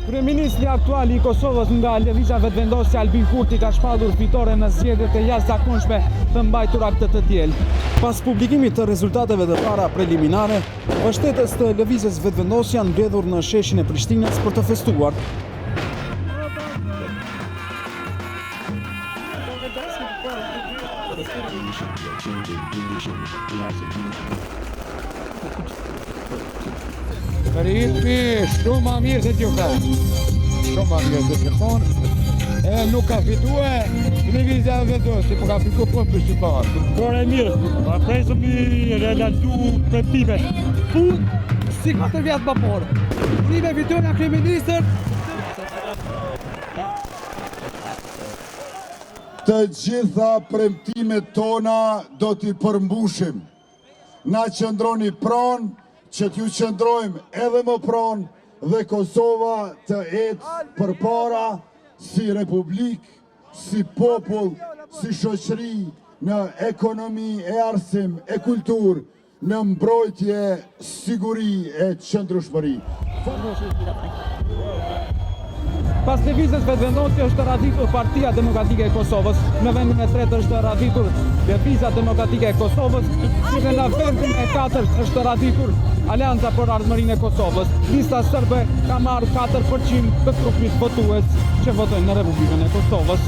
Kryeministri aktual I Kosovës nga lëvizja vetëvendosja Albin Kurti ka shpallur fitore në zgjedhjet e jashtëzakonshme të mbajtura këtë diel. Pas publikimit të rezultateve të para preliminare, mbështetës të lëvizjes vetëvendosja janë mbledhur në sheshin e Prishtinës për të festuar. Ritmi shumë ma mirë se që fërë. Shumë ma mirë se që thonë. E nuk ka fitue lëvizja vetëvendosje, po ka fitu për shqiptarë. Por e mirë, ma presëm I realizu premtime. Si 4 vjetë më parë. Prime fitu nga kryeministër. Të gjitha premtimet tona do t'i përmbushim. Na qëndroni pranë, që t'ju qëndrojmë edhe më pranë dhe Kosova të ecë përpara si republik, si popull, si shoqëri, në ekonomi, e arsim, e kulturë, në mbrojtje, siguri e qëndrueshmëri. Pas lëvizjes vetëvendosje është radikur Partia Demokratike e Kosovës, në vendin e tretë është radikur Lëvizja Demokratike e Kosovës, si dhe në vendin e katërt është radikur Aleanca për Ardhmërinë e Kosovës. Lista serbe ka marrë 4% të trupit votues që votojnë në Republikën e Kosovës.